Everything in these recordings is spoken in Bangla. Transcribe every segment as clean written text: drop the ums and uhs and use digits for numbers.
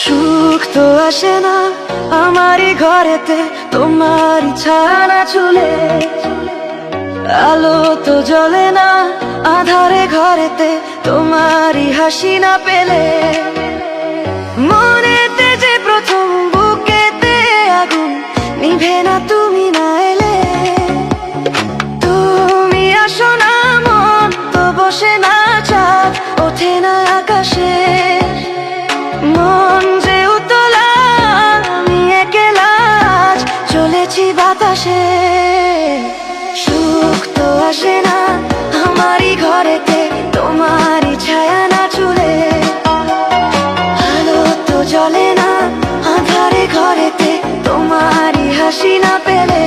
সুখ তো আসে না আমারই ঘরেতে, তোমারই ছায়া চুলে। আলো তো জ্বলে না আধারে ঘরেতে, তোমারই হাসি না পেলে। মনেতে যে প্রথম বুকেতে আগুন, নিভে না তুমি না এলে। তুমি আসো না মন তো বসে না চাঁদ, ওঠে না আকাশে। মন যে উতলা আমি একলা আজ চলেছি বাতাসে। সুখ তো আসে না আমারই ঘরেতে, তোমারই ছায়া না চুলে। আলো তো জ্বলে না আধারে ঘরেতে, তোমারই হাসি না পেলে।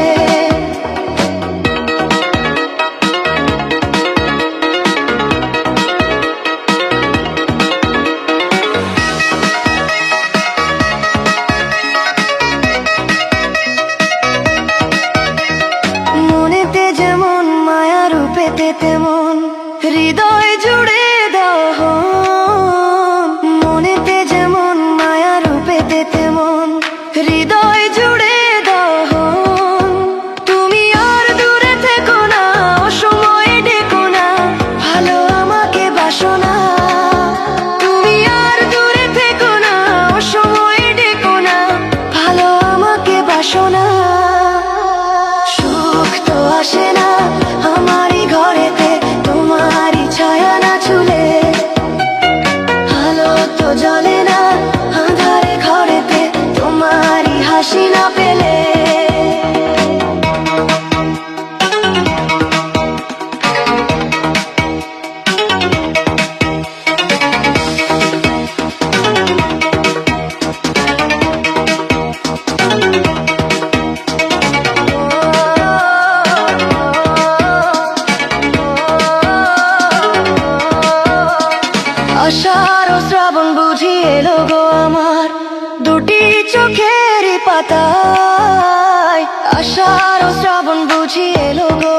মনেতে যেমন মায়া রূপেতে তেমন হৃদয় জুড়ে দহন। মনেতে যেমন মায়া রূপেতে তেমন হৃদয় জুড়ে দহন। তুমি আর দূরে থেকো না, অসময়ে ডেকো না, ভালো আমাকে বাসো না। তুমি আর দূরে থেকো না, অসময়ে ডেকো না, ভালো আমাকে বাসো না। সুখ তো আসে না আমারই ঘরেতে, তোমারই ছায়া না চুলে। আলো তো জ্বলে না আঁধারে ঘরেতে, তোমারই হাসি না পেলে। আষাঢ় ও শ্রাবণ বুঝি এলো গো আমার দুটি চোখের পাতায়। আষাঢ় ও শ্রাবণ বুঝি এলো গো